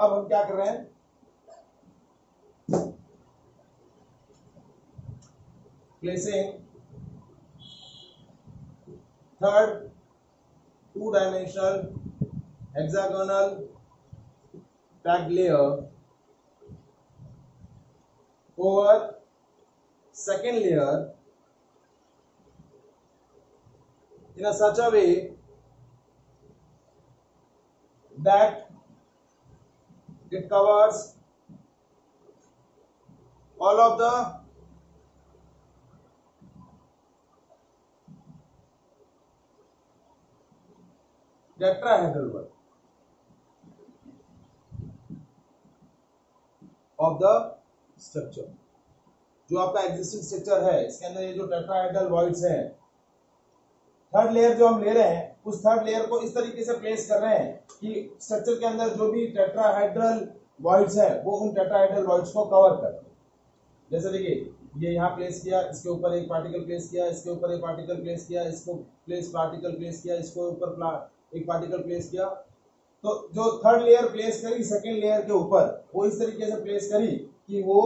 अब हम क्या कर रहे हैं, placing third 2-dimensional hexagonal packed layer over second layer in a such a way that it covers all of the tetrahedral wall of the structure। जो आपका existing structure है इसके अंदर ये जो टेट्राहेड्रल वॉइड्स हैं, थर्ड लेयर जो हम ले रहे हैं उस थर्ड लेयर को इस तरीके से प्लेस कर रहे हैं कि स्ट्रक्चर के अंदर जो भी टेट्राहेड्रल वॉइड्स है वो उन टेट्राहेड्रल वॉइड्स को कवर कर। जैसे देखिए ये यहाँ प्लेस किया, इसके ऊपर एक पार्टिकल प्लेस किया, इसके ऊपर एक पार्टिकल प्लेस किया, इसको पार्टिकल प्लेस किया, इसको ऊपर एक पार्टिकल प्लेस किया। तो जो थर्ड लेयर प्लेस करी सेकेंड लेयर के ऊपर वो इस तरीके से प्लेस करी कि वो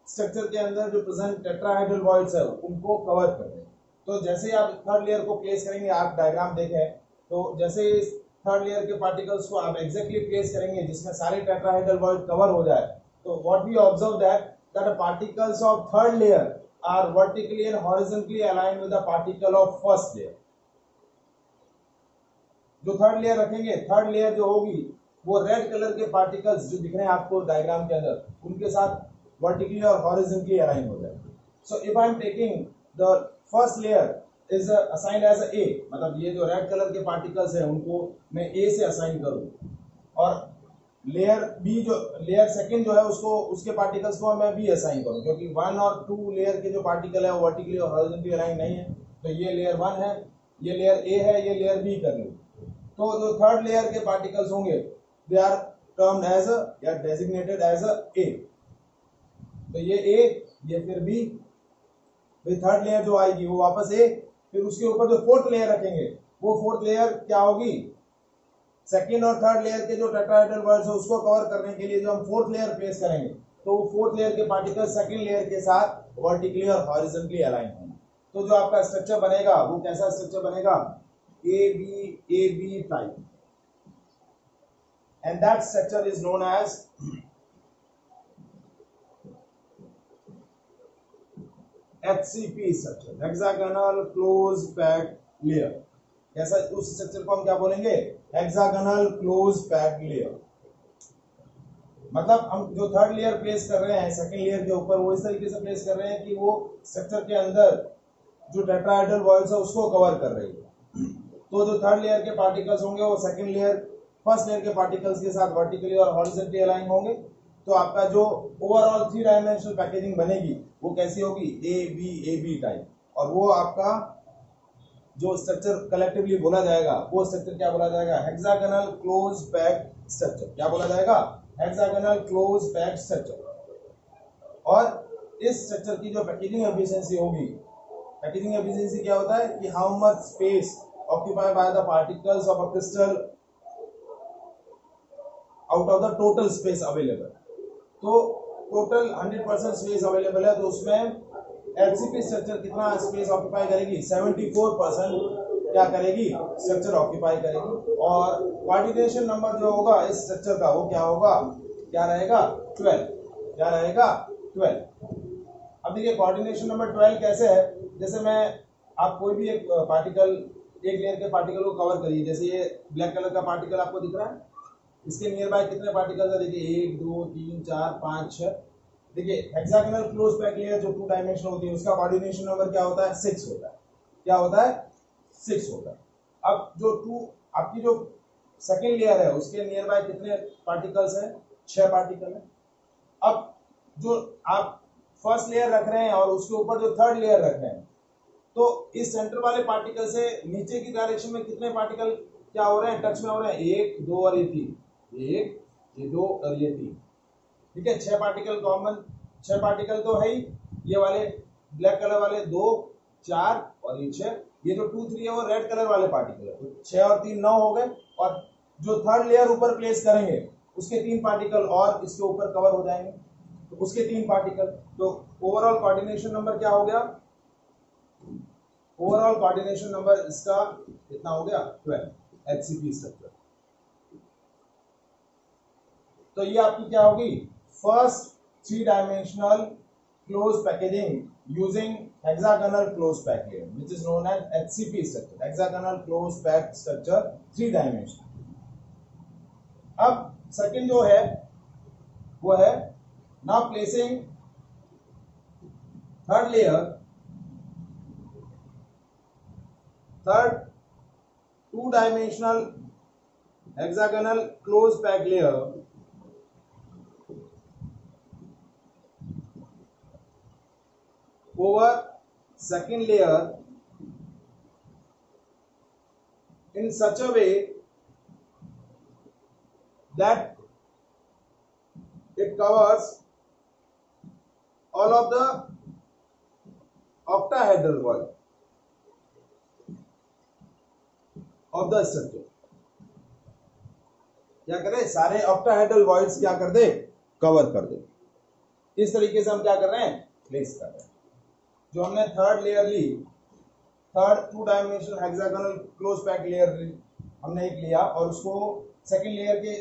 स्ट्रक्चर के अंदर जो प्रेजेंट टेट्राहेड्रल वॉइड्स है उनको कवर कर दे। तो जैसे ही आप थर्ड लेयर को प्लेस करेंगे, आप डायग्राम देखें तो जैसे इस थर्ड लेयर के पार्टिकल्स को आप एग्जैक्टली प्लेस करेंगे जिसमें सारे टेट्राहेड्रल वॉइड कवर हो जाए, तो what we observe that the particles of third layer are vertically and horizontally aligned with the particle of first layer। जो थर्ड लेयर रखेंगे, थर्ड लेयर जो होगी वो रेड कलर के पार्टिकल्स जो दिख रहे हैं आपको डायग्राम के अंदर उनके साथ वर्टिकली और हॉरिजॉन्टली अलाइन हो जाए। So if I am taking the first layer is assigned as A, मतलब ये जो रेड कलर के पार्टिकल्स है उनको मैं ए से असाइन करूं, और लेयर बी जो लेयर सेकंड जो है उसको उसके पार्टिकल्स को मैं बी असाइन करूं, क्योंकि 1 और 2 लेयर के जो पार्टिकल है वो वर्टिकली और हॉरिजॉन्टली अलाइन नहीं है। तो ये लेयर 1 है, ये लेयर ए है, ये लेयर बी कर लूं। तो जो थर्ड लेयर के पार्टिकल्स होंगे दे आर टर्म्ड एज या डेजिग्नेटेड एज ए। तो ये ए, ये फिर बी, फिर थर्ड लेयर जो आएगी वो वापस ए, फिर उसके ऊपर जो फोर्थ लेयर रखेंगे वो फोर्थ लेयर क्या होगी, सेकेंड और थर्ड लेयर के जो टेट्राहेड्रल वॉइड्स है उसको कवर करने के लिए जो हम फोर्थ लेयर प्लेस करेंगे तो वो फोर्थ लेयर के पार्टिकल सेकेंड लेयर के साथ वर्टिकली और हॉरिजॉन्टली अलाइन होंगे। तो जो आपका स्ट्रक्चर बनेगा वो कैसा स्ट्रक्चर बनेगा, A B type, and that structure is known as HCP structure, hexagonal close packed layer. ऐसा उस स्ट्रक्चर को हम क्या बोलेंगे, हेक्सागोनल क्लोज पैक्ड लेयर। मतलब हम जो थर्ड लेयर प्लेस कर रहे हैं सेकंड लेयर के ऊपर वो इस तरीके से प्लेस कर रहे हैं कि वो स्ट्रक्चर के अंदर जो टेट्राहेड्रल वॉइड्स है उसको कवर कर रही है। तो जो थर्ड लेयर के पार्टिकल्स होंगे वो सेकंड लेयर फर्स्ट लेयर के पार्टिकल्स के साथ वर्टिकली और हॉरिजॉन्टली अलाइन होंगे। तो आपका जो ओवरऑल 3-डायमेंशनल पैकेजिंग बनेगी वो कैसी होगी, ए बी टाइप। और वो आपका जो स्ट्रक्चर कलेक्टिवली बोला जाएगा वो स्ट्रक्चर क्या बोला जाएगा, हेक्सागोनल क्लोज पैक्ड स्ट्रक्चर। क्या बोला जाएगा, हेक्सागोनल क्लोज पैक्ड स्ट्रक्चर। और इस स्ट्रक्चर की जो पैकेजिंग एफिशिएंसी होगी, पैकेजिंग एफिशिएंसी क्या होता है कि how much space occupied by the particles of a crystal out of the total space available. तो टोटल 100% स्पेस अवेलेबल है, तो उसमें एचसीपी स्ट्रक्चर कितना स्पेस ऑक्यूपाई करेगी, 74% क्या करेगी, स्ट्रक्चर ऑक्यूपाई करेगी। और कोऑर्डिनेशन नंबर जो होगा इस स्ट्रक्चर का वो क्या होगा, क्या रहेगा, 12। क्या रहेगा, 12। अब देखिए कोऑर्डिनेशन नंबर 12 कैसे है, जैसे मैं आप कोई भी एक पार्टिकल, एक लेयर के पार्टिकल को कवर करिए। जैसे ये ब्लैक कलर का पार्टिकल आपको दिख रहा है, इसके नियर बाय कितने पार्टिकल्स है, देखिए 1 2 3 4 5 6। देखिए हेक्सागोनल क्लोज पैक्ड लेयर जो 2 डायमेंशन होती है उसका कोऑर्डिनेशन नंबर क्या होता है, 6 होता है। क्या होता है, 6 होता है। अब जो आपकी जो सेकेंड लेयर है उसके नियर बाय कितने पार्टिकल्स हैं, 6 पार्टिकल है। अब जो आप फर्स्ट लेयर रख रहे हैं और उसके ऊपर जो थर्ड लेयर रख रहे हैं, तो इस सेंटर वाले पार्टिकल से नीचे की डायरेक्शन में कितने पार्टिकल क्या हो रहे हैं, टच में हो रहे हैं, 1 2 और ये 3, 1 ये 2 और ये 3। ठीक है, 6 पार्टिकल कॉमन, 6 पार्टिकल तो है ही, ये वाले ब्लैक कलर वाले 2 4 और ये 6, ये जो 2 3 है वो रेड कलर वाले पार्टिकल है। तो 6 और 3 9 हो गए। और जो थर्ड लेयर ऊपर प्लेस करेंगे उसके 3 पार्टिकल और इसके ऊपर कवर हो जाएंगे, तो उसके 3 पार्टिकल, तो ओवरऑल कोऑर्डिनेशन नंबर क्या हो गया? ओवरऑल कोऑर्डिनेशन नंबर इसका कितना हो गया? 12 HCP स्ट्रक्चर। तो ये आपकी क्या होगी? First 3 dimensional close packaging using hexagonal close pack layer which is known as HCP structure, hexagonal close pack structure 3 dimensional. अब सेकंड जो है वो है now placing third layer, third 2 dimensional hexagonal close pack layer over second layer in such a way that it covers all of the octahedral wall of the structure। क्या करे? सारे octahedral voids क्या कर दे? Cover कर दे। इस तरीके से हम क्या कर रहे हैं? प्लेस कर रहे हैं। जो हमने थर्ड लेयर ली, third 2 dimensional hexagonal close pack layer हमने एक लिया और उसको सेकंड लेयर के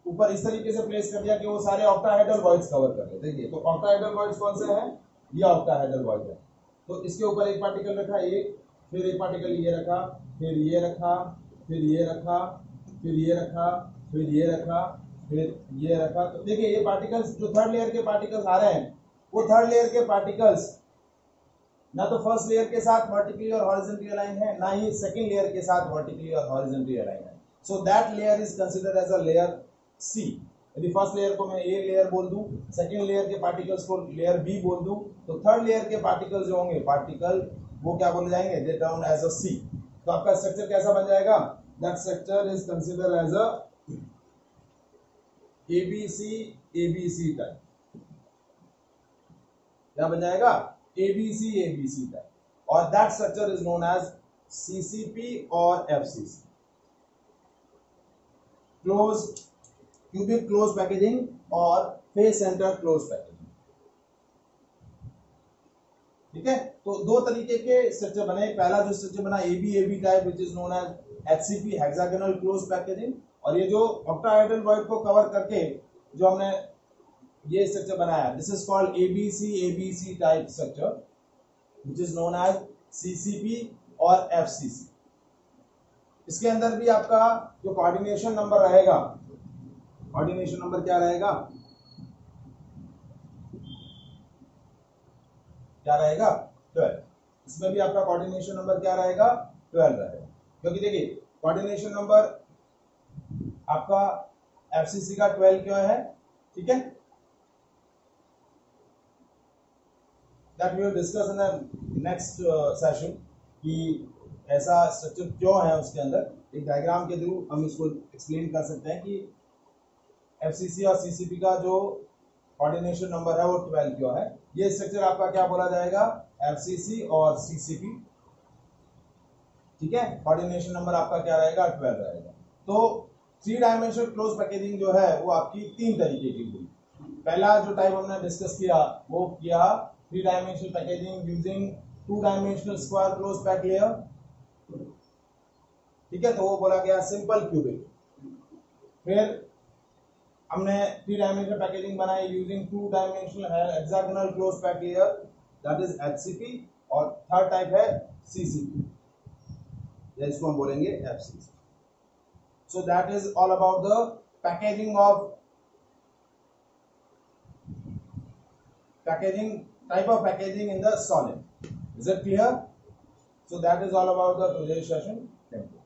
ऊपर इस तरीके से प्लेस कर दिया कि वो सारे ऑक्टाहेड्रल वॉइड्स कवर कर ले। देखिए, तो ऑक्टाहेड्रल वॉइड्स कौन से हैं? ये ऑक्टाहेड्रल वॉइड है। तो इसके ऊपर एक पार्टिकल रखा, एक, फिर एक पार्टिकल ये रखा, फिर ये रखा, फिर ये रखा, फिर ये रखा, फिर ये रखा, फिर ये रखा। तो देखिए, ये पार्टिकल्स जो थर्ड लेयर के पार्टिकल्स आ रहे हैं, वो थर्ड लेयर के पार्टिकल्स ना तो फर्स्ट लेयर के साथ वर्टिकली और हॉरिजॉन्टली अलाइन है, ना ही सेकंड लेयर के साथ वर्टिकली और हॉरिजॉन्टली अलाइन है। So that layer is considered as a layer C. यदि फर्स्ट लेयर को मैं ए लेयर बोल दूं, सेकंड लेयर के पार्टिकल्स को लेयर बी बोल दूं, तो थर्ड लेयर के पार्टिकल्स जो होंगे पार्टिकल वो क्या बोले जाएंगे? They term as a C. तो आपका स्ट्रक्चर कैसा बन जाएगा? That structure is considered as a ABC type. क्या बन जाएगा? ABC type. और that structure is known as CCP और FCC, close cubic close packaging और फेस सेंटर क्लोज पैकेजिंग। ठीक है, तो दो तरीके के स्ट्रक्चर बने। पहला जो स्ट्रक्चर बना AB type which is known as HCP hexagonal close packaging, और ये जो ऑक्टाहेड्रल वॉइड को कवर करके जो हमने ये स्ट्रक्चर बनाया, this is called ABC type structure which is known as CCP और एफसीसी। इसके अंदर भी आपका जो कोऑर्डिनेशन नंबर रहेगा, कोऑर्डिनेशन नंबर क्या रहेगा? क्या रहेगा? 12। इसमें भी आपका कोऑर्डिनेशन नंबर क्या रहेगा? 12 रहेगा। क्योंकि देखिए, कोऑर्डिनेशन नंबर आपका एफसीसी का 12 क्यों है? ठीक है, that we will discuss in the next session कि ऐसा स्ट्रक्चर क्यों है। उसके अंदर एक डायग्राम के थ्रू हम इसको एक्सप्लेन कर सकते हैं कि एफसीसी और सीसीपी का जो कोऑर्डिनेशन नंबर है वो 12 क्यों है। ये स्ट्रक्चर आपका क्या बोला जाएगा? एफसीसी और सीसीपी। ठीक है, कोऑर्डिनेशन नंबर आपका क्या रहेगा? 12 रहेगा। तो 3 डायमेंशनल क्लोज पैकेजिंग जो है वो आपकी 3 तरीके की हुई। पहला जो टाइप हमने डिस्कस किया वो किया 3 dimensional packaging using 2 dimensional square close pack layer. ठीक है, तो वो बोला गया सिंपल क्यूबिक। फिर हमने 3 डायमेंशनल पैकेजिंग बनाई using 2 dimensional hexagonal close pack layer, that is HCP, और थर्ड टाइप है सीसीपी, या इसको हम बोलेंगे FCC. So that is all about the packaging of type of packaging in the solid. Is it clear? So that is all about the today's session. Thank you.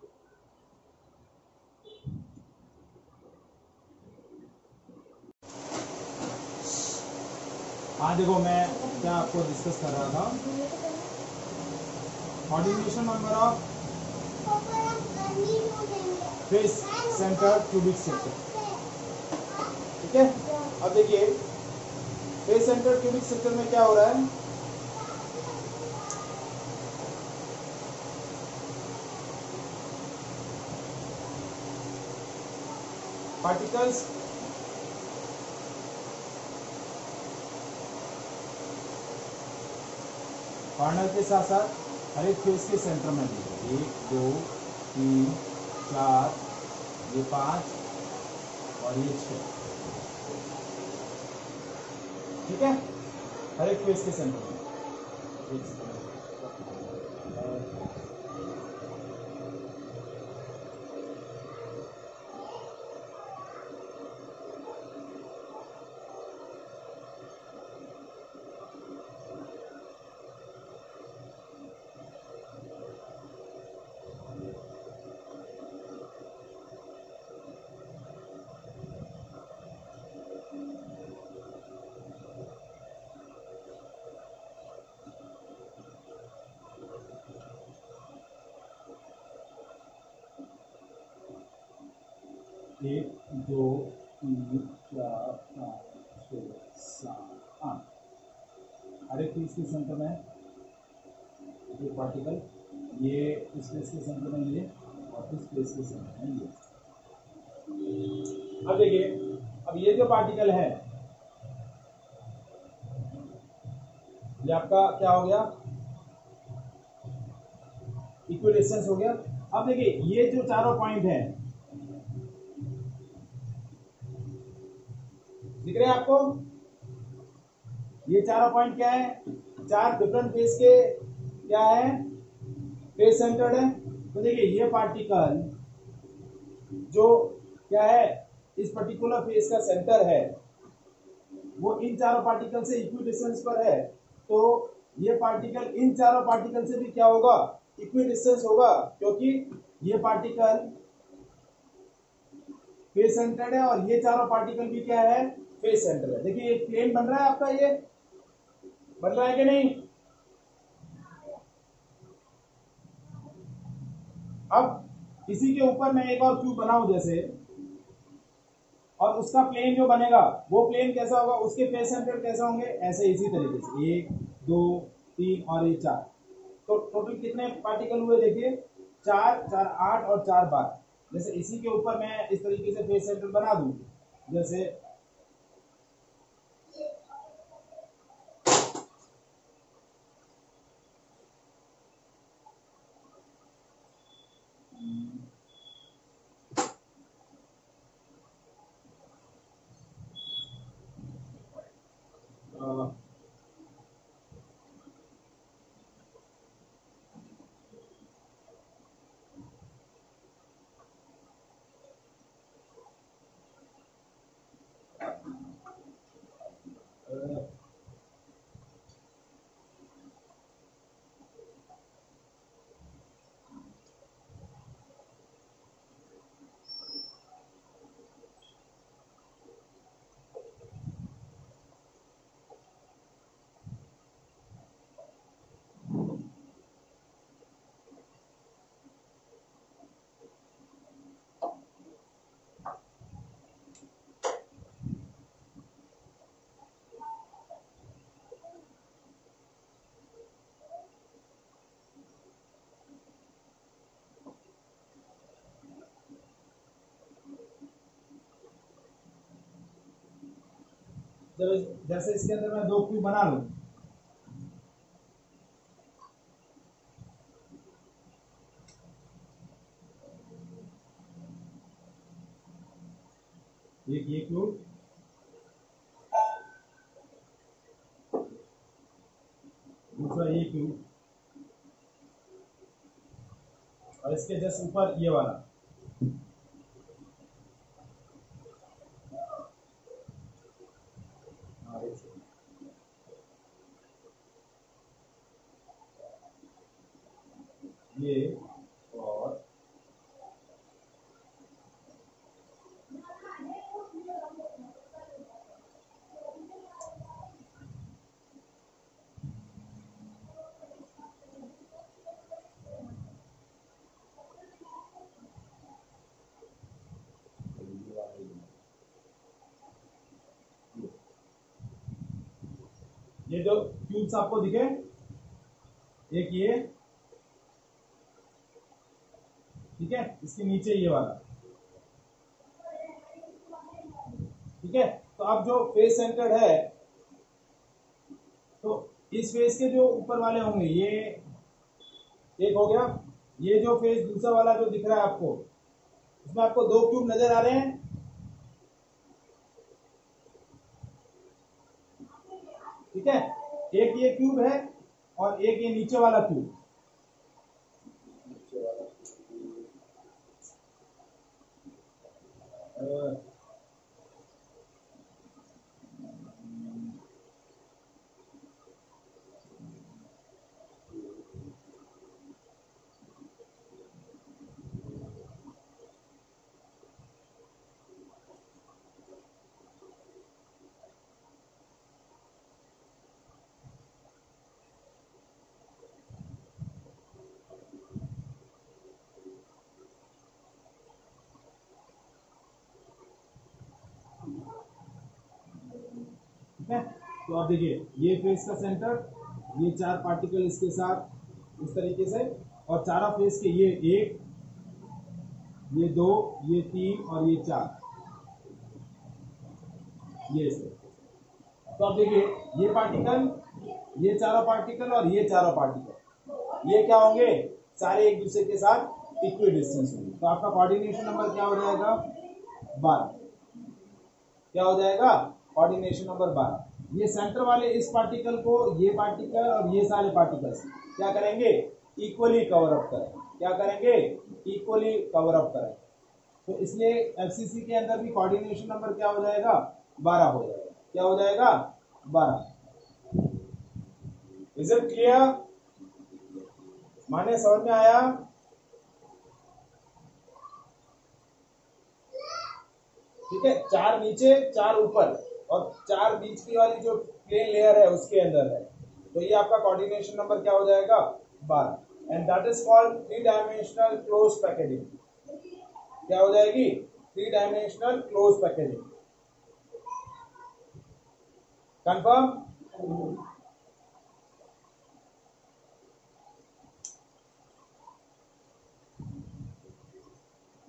हाँ देखो, मैं क्या आपको डिस्कस कर रहा था, coordination number of face centre cubic structure. ठीक है, अब देखिए फेस सेंटर क्यूबिक स्ट्रक्चर में क्या हो रहा है? पार्टिकल्स कॉर्नर के साथ साथ हर एक फेस के सेंटर में भी 1 2 3 4 ये 5 और ये 6, ठीक है, हर एक फेस के सेंटर में। एक 2 3 4 5 6 7 8, हर एक पीस के सेंटर में ये पार्टिकल, ये इस पेज के सेंटर में ये, और इस पेज के सेंटर में ये। अब देखिए, अब ये जो पार्टिकल है ये आपका क्या हो गया, इक्विडिस्टेंस हो गया। अब देखिए ये जो चारों पॉइंट है दिख रहे हैं आपको, ये चारों पॉइंट क्या है, 4 डिफरेंट फेस के क्या है, फेस सेंटर्ड है। तो देखिए ये पार्टिकल जो क्या है, इस पर्टिकुलर फेस का सेंटर है वो इन चारों पार्टिकल से इक्वी डिस्टेंस पर है, तो ये पार्टिकल इन चारों पार्टिकल से भी क्या होगा, इक्वी डिस्टेंस होगा, क्योंकि ये पार्टिकल फेस सेंटर्ड है और ये चारों पार्टिकल भी क्या है, फेस सेंटर है। देखिए एक प्लेन बन रहा है आपका, ये बन रहा है कि नहीं। अब इसी के ऊपर मैं एक और क्यूब बनाऊं जैसे, और उसका प्लेन जो बनेगा वो प्लेन कैसा होगा, उसके फेस सेंटर कैसे होंगे, ऐसे इसी तरीके से 1 2 3 और ये 4। तो टोटल कितने पार्टिकल हुए देखिए, 4 4 8 और 4 12। जैसे इसी के ऊपर मैं इस तरीके से फेस सेंटर बना दूं, जैसे जैसे इसके अंदर मैं 2 क्यूब बना लूं, एक ये क्यूब, दूसरा ये क्यूब, और इसके जस्ट ऊपर ये वाला। ये और ये जो क्यूब्स आपको दिखे, एक ये, ठीक है, इसके नीचे ये वाला, ठीक है। तो अब जो फेस सेंटर्ड है, तो इस फेज के जो ऊपर वाले होंगे ये एक हो गया, ये जो फेज दूसरा वाला जो दिख रहा है आपको, इसमें आपको दो क्यूब नजर आ रहे हैं, ठीक है। एक ये क्यूब है और एक ये नीचे वाला क्यूब। ठीक है, तो आप देखिए ये फेस का सेंटर, ये चार पार्टिकल इसके साथ इस तरीके से, और चारों फेस के ये एक, ये दो, ये तीन और ये चार, ये से। तो आप देखिए ये पार्टिकल, ये चारों पार्टिकल और ये चारों पार्टिकल, ये क्या होंगे, सारे एक दूसरे के साथ इक्वल डिस्टेंस होंगे। तो आपका कोऑर्डिनेशन नंबर क्या हो जाएगा, 12। क्या हो जाएगा, कोऑर्डिनेशन नंबर 12। ये सेंटर वाले इस पार्टिकल को, ये पार्टिकल और ये सारे पार्टिकल्स क्या करेंगे, इक्वली कवर अप करें। क्या करेंगे, इक्वली कवर अप करें। तो इसलिए एफसीसी के अंदर भी कोऑर्डिनेशन नंबर क्या हो जाएगा, 12 हो जाएगा। क्या हो जाएगा, 12। इज इट क्लियर, माने समझ में आया। ठीक है, चार नीचे चार ऊपर और चार बीच की वाली जो प्लेन लेयर है उसके अंदर है, तो ये आपका कोऑर्डिनेशन नंबर क्या हो जाएगा, 12। And that is called 3 dimensional close packaging. क्या हो जाएगी, 3 dimensional close packaging. Confirm.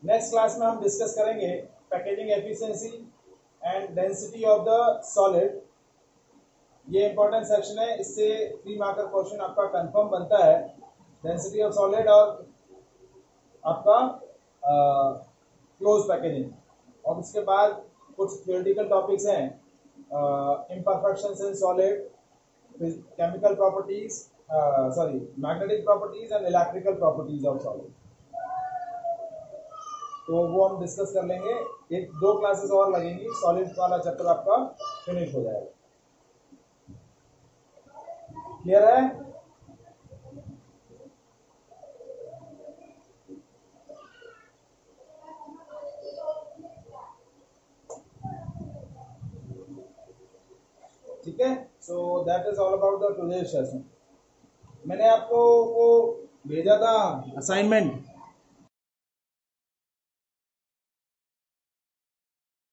Next class में हम डिस्कस करेंगे packaging efficiency and density of the solid. ये इंपॉर्टेंट सेक्शन है, इससे 3 मार्कर क्वेश्चन आपका कंफर्म बनता है। डेंसिटी ऑफ सॉलिड और आपका क्लोज पैकेजिंग, और उसके बाद कुछ थ्योरेटिकल टॉपिक्स हैं, imperfections in solid, chemical properties, sorry magnetic properties and electrical properties of solid. तो वो हम डिस्कस कर लेंगे। एक 2 क्लासेस और लगेंगी, सॉलिड वाला चैप्टर आपका फिनिश हो जाएगा। क्लियर है। ठीक है, so that is all about the today session. मैंने आपको वो भेजा था असाइनमेंट,